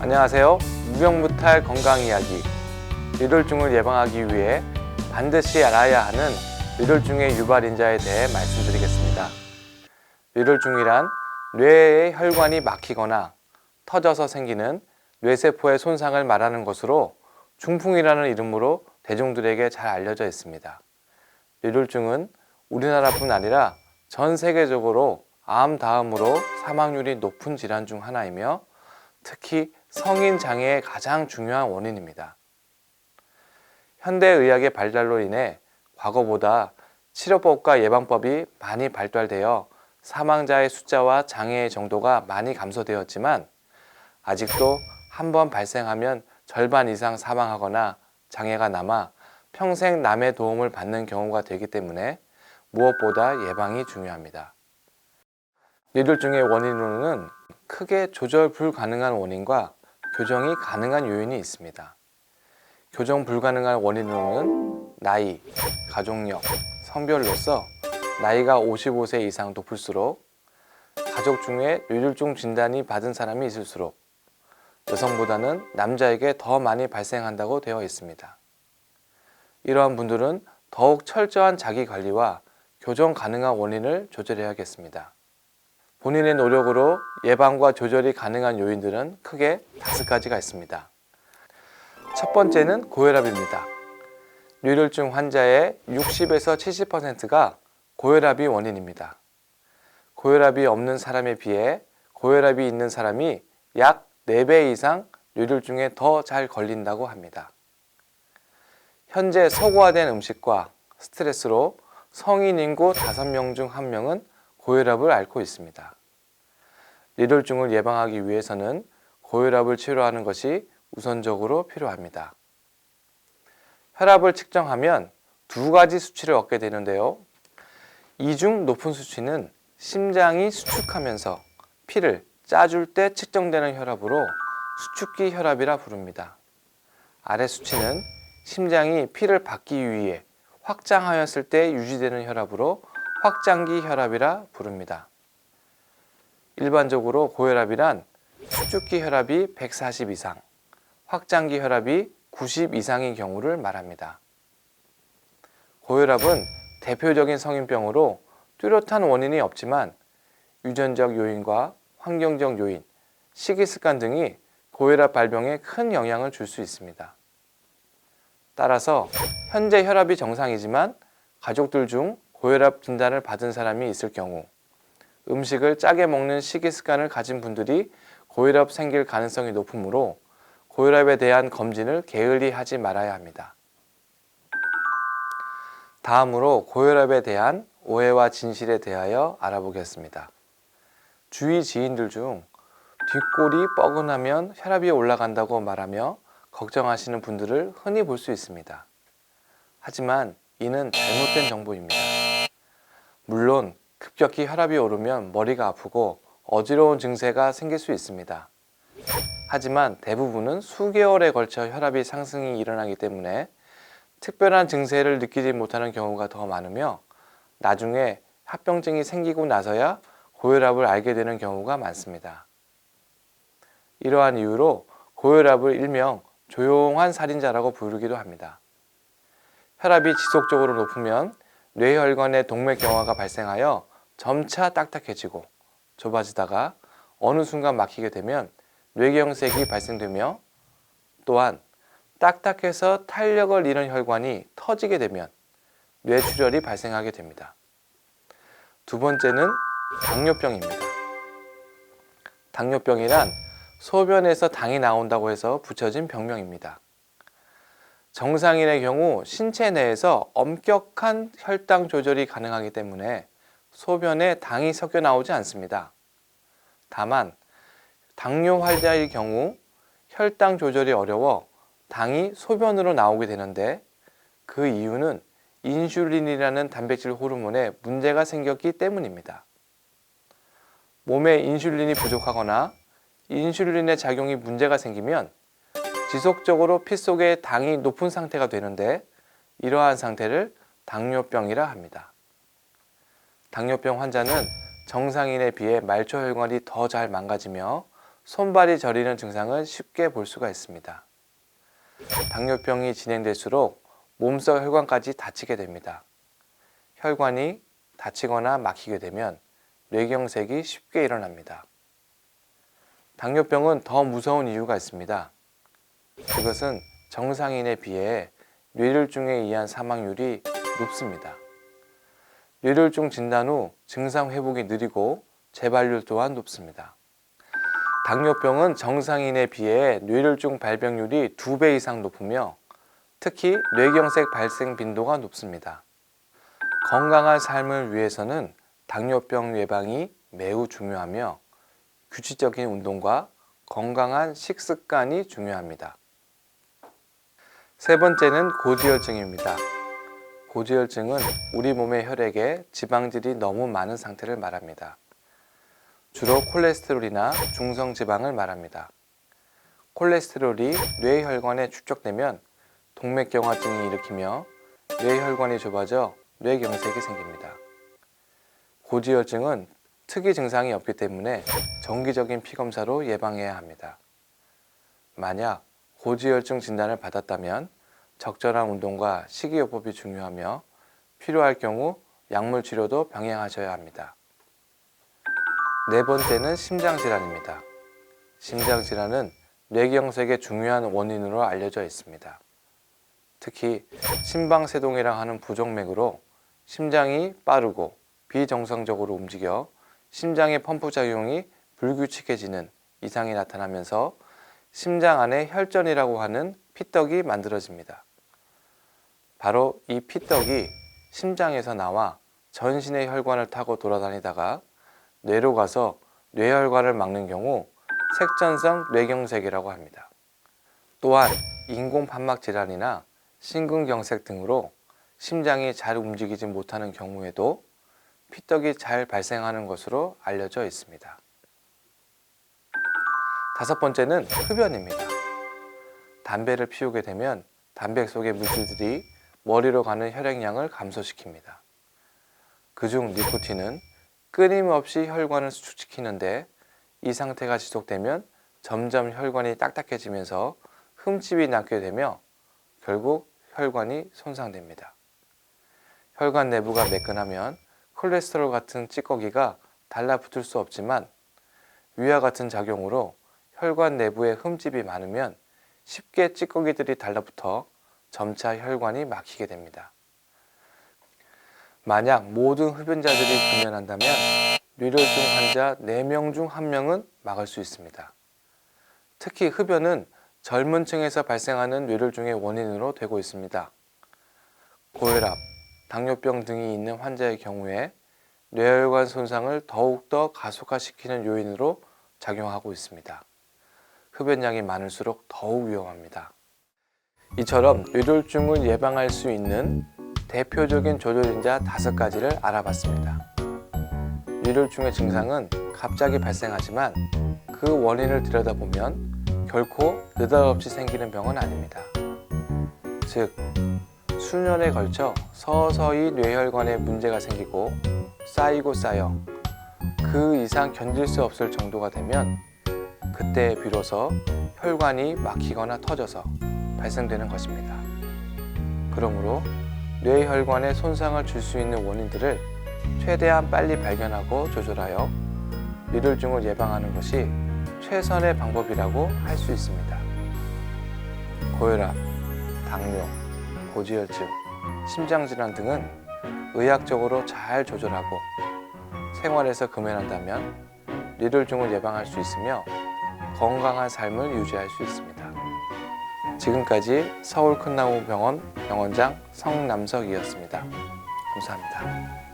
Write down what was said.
안녕하세요. 무병무탈 건강이야기. 뇌졸중을 예방하기 위해 반드시 알아야 하는 뇌졸중의 유발인자에 대해 말씀드리겠습니다. 뇌졸중이란 뇌의 혈관이 막히거나 터져서 생기는 뇌세포의 손상을 말하는 것으로 중풍이라는 이름으로 대중들에게 잘 알려져 있습니다. 뇌졸중은 우리나라뿐 아니라 전 세계적으로 암 다음으로 사망률이 높은 질환 중 하나이며 특히 성인 장애의 가장 중요한 원인입니다. 현대의학의 발달로 인해 과거보다 치료법과 예방법이 많이 발달되어 사망자의 숫자와 장애의 정도가 많이 감소되었지만 아직도 한번 발생하면 절반 이상 사망하거나 장애가 남아 평생 남의 도움을 받는 경우가 되기 때문에 무엇보다 예방이 중요합니다. 뇌졸중의 원인으로는 크게 조절 불가능한 원인과 교정이 가능한 요인이 있습니다. 교정 불가능한 원인으로는 나이, 가족력, 성별로서 나이가 55세 이상 높을수록 가족 중에 뇌졸중 진단이 받은 사람이 있을수록 여성보다는 남자에게 더 많이 발생한다고 되어 있습니다. 이러한 분들은 더욱 철저한 자기관리와 교정 가능한 원인을 조절해야겠습니다. 본인의 노력으로 예방과 조절이 가능한 요인들은 크게 5가지가 있습니다. 첫 번째는 고혈압입니다. 뇌졸중 환자의 60에서 70%가 고혈압이 원인입니다. 고혈압이 없는 사람에 비해 고혈압이 있는 사람이 약 4배 이상 뇌졸중에 더 잘 걸린다고 합니다. 현재 서구화된 음식과 스트레스로 성인 인구 5명 중 1명은 고혈압을 앓고 있습니다. 뇌졸중을 예방하기 위해서는 고혈압을 치료하는 것이 우선적으로 필요합니다. 혈압을 측정하면 2가지 수치를 얻게 되는데요. 이 중 높은 수치는 심장이 수축하면서 피를 짜줄 때 측정되는 혈압으로 수축기 혈압이라 부릅니다. 아래 수치는 심장이 피를 받기 위해 확장하였을 때 유지되는 혈압으로 확장기 혈압이라 부릅니다. 일반적으로 고혈압이란 수축기 혈압이 140 이상, 확장기 혈압이 90 이상인 경우를 말합니다. 고혈압은 대표적인 성인병으로 뚜렷한 원인이 없지만 유전적 요인과 환경적 요인, 식이습관 등이 고혈압 발병에 큰 영향을 줄 수 있습니다. 따라서 현재 혈압이 정상이지만 가족들 중 고혈압 진단을 받은 사람이 있을 경우 음식을 짜게 먹는 식이습관을 가진 분들이 고혈압 생길 가능성이 높으므로 고혈압에 대한 검진을 게을리 하지 말아야 합니다. 다음으로 고혈압에 대한 오해와 진실에 대하여 알아보겠습니다. 주위 지인들 중 뒷골이 뻐근하면 혈압이 올라간다고 말하며 걱정하시는 분들을 흔히 볼 수 있습니다. 하지만 이는 잘못된 정보입니다. 물론 급격히 혈압이 오르면 머리가 아프고 어지러운 증세가 생길 수 있습니다. 하지만 대부분은 수개월에 걸쳐 혈압이 상승이 일어나기 때문에 특별한 증세를 느끼지 못하는 경우가 더 많으며 나중에 합병증이 생기고 나서야 고혈압을 알게 되는 경우가 많습니다. 이러한 이유로 고혈압을 일명 조용한 살인자라고 부르기도 합니다. 혈압이 지속적으로 높으면 뇌혈관의 동맥경화가 발생하여 점차 딱딱해지고 좁아지다가 어느 순간 막히게 되면 뇌경색이 발생되며 또한 딱딱해서 탄력을 잃은 혈관이 터지게 되면 뇌출혈이 발생하게 됩니다. 두 번째는 당뇨병입니다. 당뇨병이란 소변에서 당이 나온다고 해서 붙여진 병명입니다. 정상인의 경우 신체 내에서 엄격한 혈당 조절이 가능하기 때문에 소변에 당이 섞여 나오지 않습니다. 다만 당뇨 환자의 경우 혈당 조절이 어려워 당이 소변으로 나오게 되는데 그 이유는 인슐린이라는 단백질 호르몬에 문제가 생겼기 때문입니다. 몸에 인슐린이 부족하거나 인슐린의 작용이 문제가 생기면 지속적으로 피 속에 당이 높은 상태가 되는데 이러한 상태를 당뇨병이라 합니다. 당뇨병 환자는 정상인에 비해 말초혈관이 더 잘 망가지며 손발이 저리는 증상을 쉽게 볼 수가 있습니다. 당뇨병이 진행될수록 몸속 혈관까지 다치게 됩니다. 혈관이 다치거나 막히게 되면 뇌경색이 쉽게 일어납니다. 당뇨병은 더 무서운 이유가 있습니다. 그것은 정상인에 비해 뇌졸중에 의한 사망률이 높습니다. 뇌졸중 진단 후 증상 회복이 느리고 재발률 또한 높습니다. 당뇨병은 정상인에 비해 뇌졸중 발병률이 2배 이상 높으며 특히 뇌경색 발생 빈도가 높습니다. 건강한 삶을 위해서는 당뇨병 예방이 매우 중요하며 규칙적인 운동과 건강한 식습관이 중요합니다. 세 번째는 고지혈증입니다. 고지혈증은 우리 몸의 혈액에 지방질이 너무 많은 상태를 말합니다. 주로 콜레스테롤이나 중성지방을 말합니다. 콜레스테롤이 뇌혈관에 축적되면 동맥경화증이 일으키며 뇌혈관이 좁아져 뇌경색이 생깁니다. 고지혈증은 특이 증상이 없기 때문에 정기적인 피검사로 예방해야 합니다. 만약 고지혈증 진단을 받았다면 적절한 운동과 식이요법이 중요하며 필요할 경우 약물 치료도 병행하셔야 합니다. 네 번째는 심장질환입니다. 심장질환은 뇌경색의 중요한 원인으로 알려져 있습니다. 특히 심방세동이라 하는 부정맥으로 심장이 빠르고 비정상적으로 움직여 심장의 펌프 작용이 불규칙해지는 이상이 나타나면서 심장 안에 혈전이라고 하는 피떡이 만들어집니다. 바로 이 피떡이 심장에서 나와 전신의 혈관을 타고 돌아다니다가 뇌로 가서 뇌혈관을 막는 경우 색전성 뇌경색이라고 합니다. 또한 인공판막 질환이나 심근경색 등으로 심장이 잘 움직이지 못하는 경우에도 피떡이 잘 발생하는 것으로 알려져 있습니다. 다섯 번째는 흡연입니다. 담배를 피우게 되면 담배 속의 물질들이 머리로 가는 혈액량을 감소시킵니다. 그중 니코틴은 끊임없이 혈관을 수축시키는데 이 상태가 지속되면 점점 혈관이 딱딱해지면서 흠집이 남게 되며 결국 혈관이 손상됩니다. 혈관 내부가 매끈하면 콜레스테롤 같은 찌꺼기가 달라붙을 수 없지만 위와 같은 작용으로 혈관 내부에 흠집이 많으면 쉽게 찌꺼기들이 달라붙어 점차 혈관이 막히게 됩니다. 만약 모든 흡연자들이 금연한다면 뇌졸중 환자 4명 중 1명은 막을 수 있습니다. 특히 흡연은 젊은 층에서 발생하는 뇌졸중의 원인으로 되고 있습니다. 고혈압, 당뇨병 등이 있는 환자의 경우에 뇌혈관 손상을 더욱더 가속화시키는 요인으로 작용하고 있습니다. 흡연량이 많을수록 더욱 위험합니다. 이처럼 뇌졸중을 예방할 수 있는 대표적인 조절인자 5가지를 알아봤습니다. 뇌졸중의 증상은 갑자기 발생하지만 그 원인을 들여다보면 결코 느닷없이 생기는 병은 아닙니다. 즉, 수년에 걸쳐 서서히 뇌혈관에 문제가 생기고 쌓이고 쌓여 그 이상 견딜 수 없을 정도가 되면 그때 비로소 혈관이 막히거나 터져서 발생되는 것입니다. 그러므로 뇌혈관에 손상을 줄 수 있는 원인들을 최대한 빨리 발견하고 조절하여 뇌졸중을 예방하는 것이 최선의 방법이라고 할 수 있습니다. 고혈압, 당뇨, 고지혈증, 심장질환 등은 의학적으로 잘 조절하고 생활에서 금연한다면 뇌졸중을 예방할 수 있으며 건강한 삶을 유지할 수 있습니다. 지금까지 서울 큰나무병원 병원장 성남석이었습니다. 감사합니다.